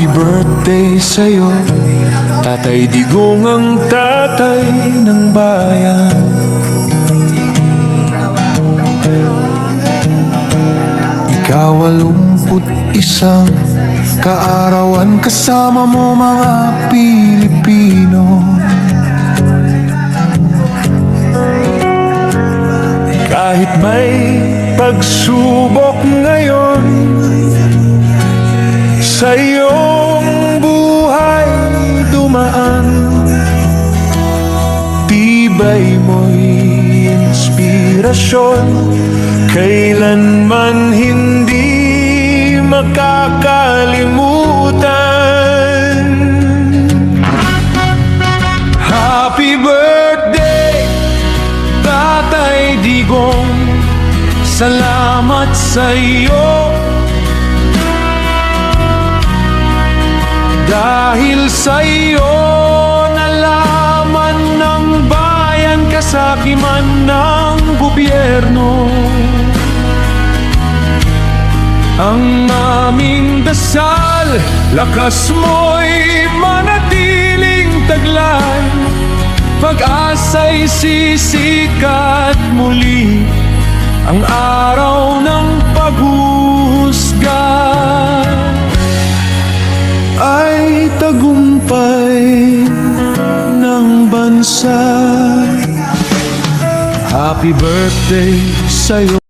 Happy birthday sa'yo, Tatay Digong, ang tatay ng bayan. Ikaw 81 kaarawan, kasama mo mga Pilipino. Kahit may pagsubok ngayon sa iyong buhay dumaan, tibay mo'y inspirasyon, kailanman hindi makakalimutan. Happy birthday, Tatay Digong, salamat sa iyo. Dahil sa iyo nalaman ng bayan kasakiman ng gobyerno. Ang aming dasal, lakas mo'y manatiling taglay, pag-asa'y sisikat muli, ang araw ng paghuhusga ay tagumpay ng bansa. Happy birthday sa'yo.